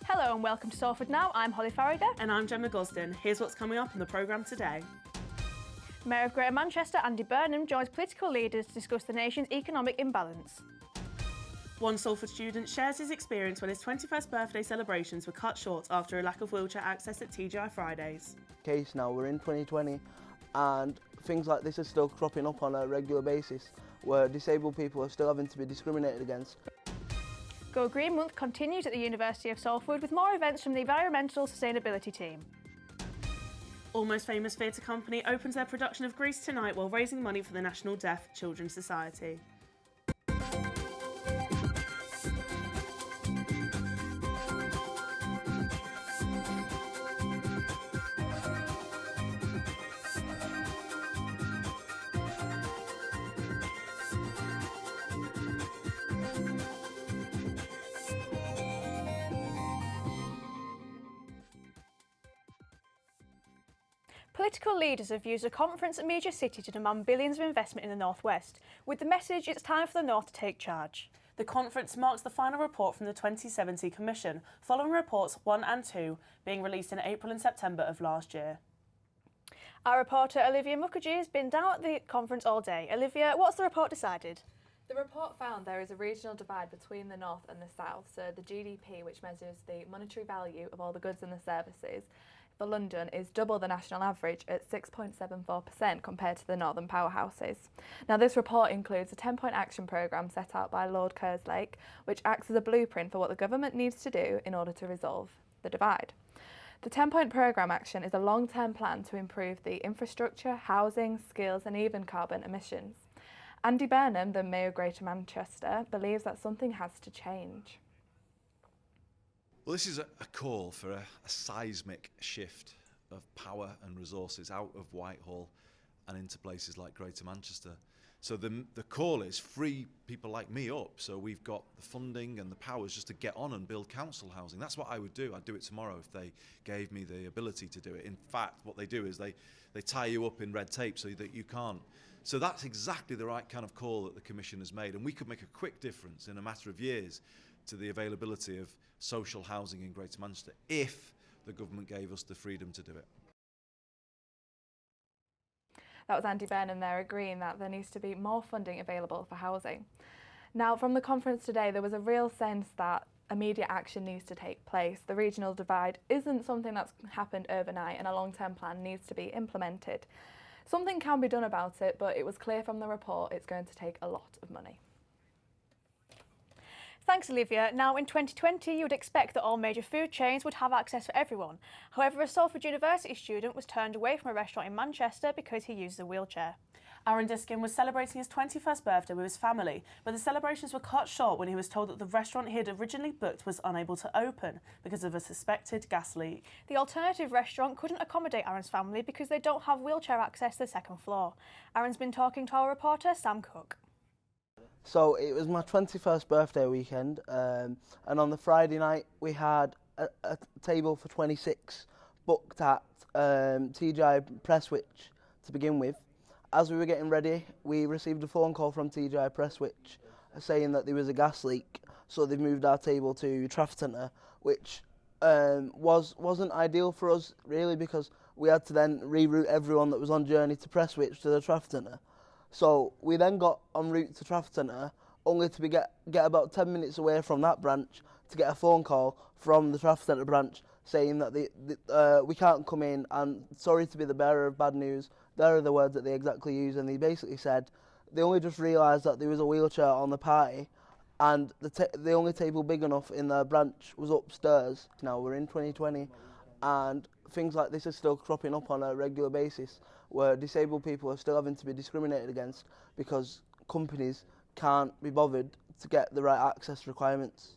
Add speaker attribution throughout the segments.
Speaker 1: Hello and welcome to Salford Now. I'm Holly Farragut.
Speaker 2: And I'm Gemma Gosden. Here's what's coming up in the programme today.
Speaker 1: Mayor of Greater Manchester, Andy Burnham, joins political leaders to discuss the nation's economic imbalance.
Speaker 2: One Salford student shares his experience when his 21st birthday celebrations were cut short after a lack of wheelchair access at TGI Fridays.
Speaker 3: Case now, we're in 2020 and things like this are still cropping up on a regular basis where disabled people are still having to be discriminated against.
Speaker 1: Go Green Month continues at the University of Salford with more events from the Environmental Sustainability team.
Speaker 2: Almost Famous Theatre Company opens their production of Grease tonight while raising money for the National Deaf Children's Society.
Speaker 1: Political leaders have used a conference at Media City to demand billions of investment in the North West, with the message it's time for the North to take charge.
Speaker 2: The conference marks the final report from the 2070 Commission, following reports 1 and 2 being released in April and September of last year.
Speaker 1: Our reporter Olivia Mukherjee has been down at the conference all day. Olivia, what's the report decided?
Speaker 4: The report found there is a regional divide between the North and the South, so the GDP, which measures the monetary value of all the goods and the services, for London is double the national average at 6.74% compared to the northern powerhouses. Now, this report includes a 10-point action programme set out by Lord Kerslake, which acts as a blueprint for what the government needs to do in order to resolve the divide. The 10-point programme action is a long-term plan to improve the infrastructure, housing, skills and even carbon emissions. Andy Burnham, the Mayor of Greater Manchester, believes that something has to change.
Speaker 5: Well, this is a call for a seismic shift of power and resources out of Whitehall and into places like Greater Manchester. So the call is free people like me up, so we've got the funding and the powers just to get on and build council housing. That's what I would do. I'd do it tomorrow if they gave me the ability to do it. In fact, what they do is they tie you up in red tape so that you can't. So that's exactly the right kind of call that the Commission has made, and we could make a quick difference in a matter of years to the availability of social housing in Greater Manchester if the government gave us the freedom to do it.
Speaker 4: That was Andy Burnham there agreeing that there needs to be more funding available for housing. Now, from the conference today, there was a real sense that immediate action needs to take place. The regional divide isn't something that's happened overnight, and a long-term plan needs to be implemented. Something can be done about it, but it was clear from the report it's going to take a lot of money.
Speaker 1: Thanks, Olivia. Now, in 2020, you would expect that all major food chains would have access for everyone. However, a Salford University student was turned away from a restaurant in Manchester because he uses a wheelchair.
Speaker 2: Aaron Diskin was celebrating his 21st birthday with his family, but the celebrations were cut short when he was told that the restaurant he had originally booked was unable to open because of a suspected gas leak.
Speaker 1: The alternative restaurant couldn't accommodate Aaron's family because they don't have wheelchair access to the second floor. Aaron's been talking to our reporter, Sam Cook.
Speaker 3: So it was my 21st birthday weekend, and on the Friday night we had a table for 26 booked at TGI Prestwich to begin with. As we were getting ready, we received a phone call from TGI Prestwich saying that there was a gas leak, so they've moved our table to Trafford Centre, which wasn't ideal for us really, because we had to then reroute everyone that was on journey to Prestwich to the Trafford Centre. So we then got en route to Trafford Centre, only to get about 10 minutes away from that branch to get a phone call from the Trafford Centre branch saying that we can't come in, and sorry to be the bearer of bad news. There are the words that they exactly used, and they basically said they only just realised that there was a wheelchair on the party, and the only table big enough in the branch was upstairs. Now we're in 2020, and things like this are still cropping up on a regular basis, where disabled people are still having to be discriminated against because companies can't be bothered to get the right access requirements.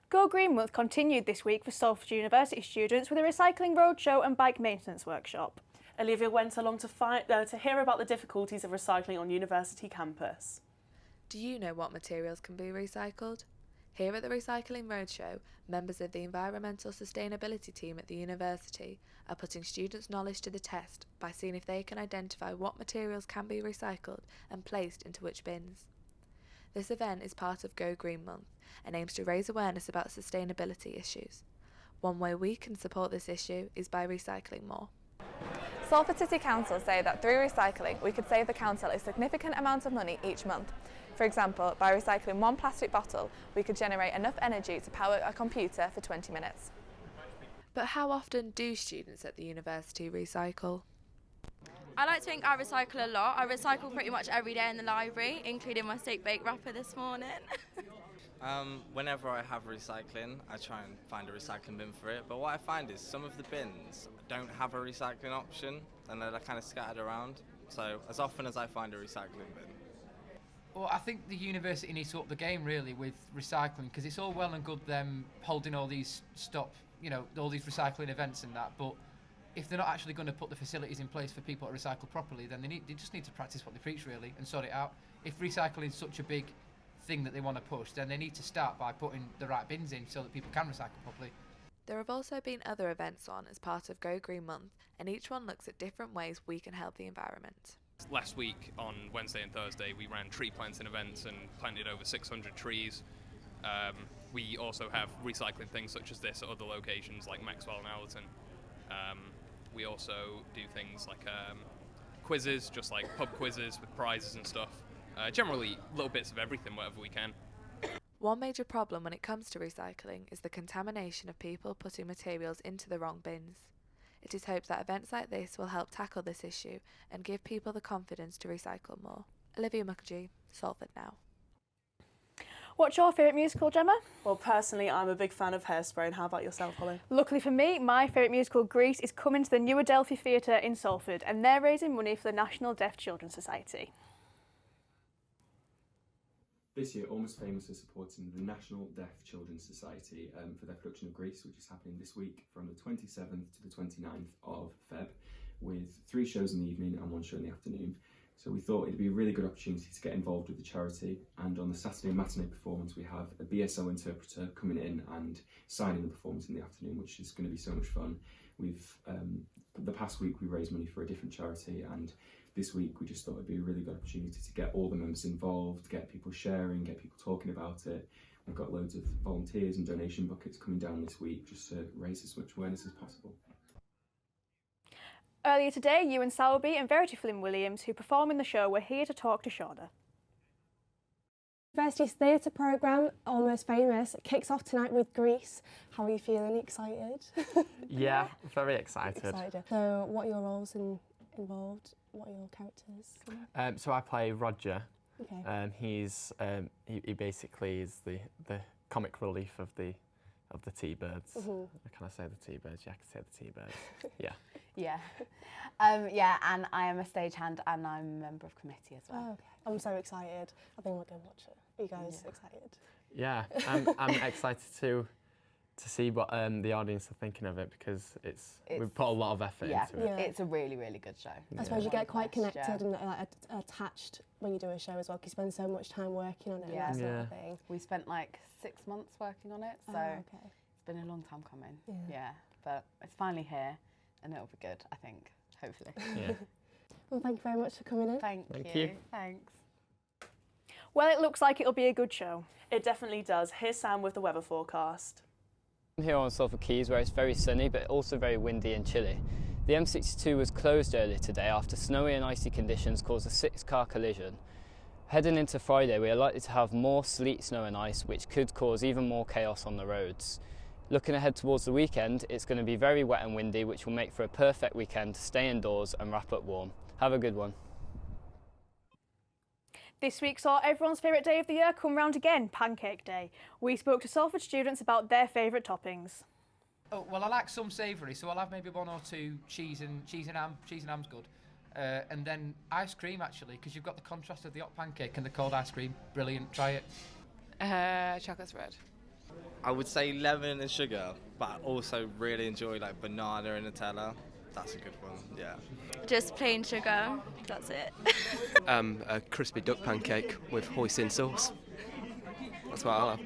Speaker 1: Go Green Month continued this week for Salford University students with a recycling roadshow and bike maintenance workshop.
Speaker 2: Olivia went along to hear about the difficulties of recycling on university campus.
Speaker 4: Do you know what materials can be recycled? Here at the Recycling Roadshow, members of the Environmental Sustainability team at the university are putting students' knowledge to the test by seeing if they can identify what materials can be recycled and placed into which bins. This event is part of Go Green Month and aims to raise awareness about sustainability issues. One way we can support this issue is by recycling more. Salford City Council say that through recycling we could save the council a significant amount of money each month. For example, by recycling one plastic bottle, we could generate enough energy to power a computer for 20 minutes. But how often do students at the university recycle?
Speaker 6: I like to think I recycle a lot. I recycle pretty much every day in the library, including my steak bake wrapper this morning.
Speaker 7: Whenever I have recycling, I try and find a recycling bin for it. But what I find is some of the bins don't have a recycling option and they're kind of scattered around. So as often as I find a recycling bin.
Speaker 8: Well, I think the university needs to up the game really with recycling, because it's all well and good them holding all these all these recycling events and that, but if they're not actually going to put the facilities in place for people to recycle properly, then they just need to practice what they preach really and sort it out. If recycling is such a big thing that they want to push, then they need to start by putting the right bins in so that people can recycle properly.
Speaker 4: There have also been other events on as part of Go Green Month, and each one looks at different ways we can help the environment.
Speaker 9: Last week on Wednesday and Thursday we ran tree planting events and planted over 600 trees. We also have recycling things such as this at other locations like Maxwell and Allerton. We also do things like quizzes, just like pub quizzes with prizes and stuff. Generally little bits of everything, whatever we can.
Speaker 4: One major problem when it comes to recycling is the contamination of people putting materials into the wrong bins. It is hoped that events like this will help tackle this issue and give people the confidence to recycle more. Olivia Mukherjee, Salford Now.
Speaker 1: What's your favourite musical, Gemma?
Speaker 2: Well, personally, I'm a big fan of Hairspray, and how about yourself, Holly?
Speaker 1: Luckily for me, my favourite musical, Grease, is coming to the New Adelphi Theatre in Salford, and they're raising money for the National Deaf Children's Society.
Speaker 10: This year, Almost Famous is supporting the National Deaf Children's Society for their production of Grease, which is happening this week from the 27th to the 29th of Feb, with 3 shows in the evening and 1 show in the afternoon. So we thought it'd be a really good opportunity to get involved with the charity, and on the Saturday matinee performance we have a BSO interpreter coming in and signing the performance in the afternoon, which is going to be so much fun. We've the past week we raised money for a different charity, and this week we just thought it'd be a really good opportunity to get all the members involved, get people sharing, get people talking about it. We've got loads of volunteers and donation buckets coming down this week just to raise as much awareness as possible.
Speaker 1: Earlier today, Ewan Sowerby and Verity Flynn Williams, who perform in the show, were here to talk to Shauna.
Speaker 11: University's theatre programme, Almost Famous, kicks off tonight with Grease. How are you feeling? Excited?
Speaker 12: Yeah, very excited.
Speaker 11: So what are your roles involved? What are your characters?
Speaker 12: So I play Roger.
Speaker 11: Okay.
Speaker 12: He basically is the comic relief of the T-Birds.
Speaker 11: Mm-hmm.
Speaker 12: Can I say the T-Birds? Yeah, I can say the T-Birds. Yeah.
Speaker 13: Yeah. And I am a stagehand and I'm a member of committee as well.
Speaker 11: Oh, okay. I'm so excited. I think we'll go watch it. Are you guys excited?
Speaker 12: Yeah, I'm excited to see what the audience are thinking of it, because we've put a lot of effort into it.
Speaker 13: Yeah, it's a really, really good show.
Speaker 11: I suppose you get quite connected and attached when you do a show as well, because you spend so much time working on it and that sort of thing.
Speaker 13: We spent like 6 months working on it, so it's been a long time coming. Yeah, but it's finally here and it'll be good, I think, hopefully.
Speaker 12: Yeah.
Speaker 11: Well, thank you very much for coming in.
Speaker 13: Thank you. Thanks.
Speaker 1: Well, it looks like it'll be a good show.
Speaker 2: It definitely does. Here's Sam with the weather forecast.
Speaker 14: I'm here on Salford Quays, where it's very sunny but also very windy and chilly. The M62 was closed earlier today after snowy and icy conditions caused a 6-car collision. Heading into Friday, we are likely to have more sleet, snow and ice, which could cause even more chaos on the roads. Looking ahead towards the weekend, it's going to be very wet and windy, which will make for a perfect weekend to stay indoors and wrap up warm. Have a good one.
Speaker 1: This week saw everyone's favourite day of the year come round again, Pancake Day. We spoke to Salford students about their favourite toppings.
Speaker 8: Oh, well, I like some savoury, so I'll have maybe 1 or 2 cheese and ham. Cheese and ham's good. And then ice cream, actually, because you've got the contrast of the hot pancake and the cold ice cream. Brilliant. Try it.
Speaker 15: Chocolate spread.
Speaker 7: I would say lemon and sugar, but I also really enjoy like banana and Nutella. That's a good one, yeah.
Speaker 6: Just plain sugar, that's it.
Speaker 16: A crispy duck pancake with hoisin sauce. That's what I'll have.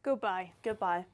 Speaker 1: Goodbye.
Speaker 2: Goodbye.